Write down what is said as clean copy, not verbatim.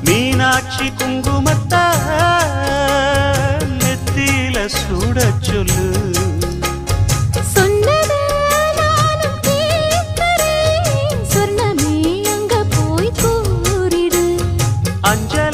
மீனாட்சி குங்குமத்த நெத்தியில சூட சொல்லு. சொன்னதை நானும் கேட்கிறேன். சொர்ணமே அங்க போய் கூறிடு. அஞ்ச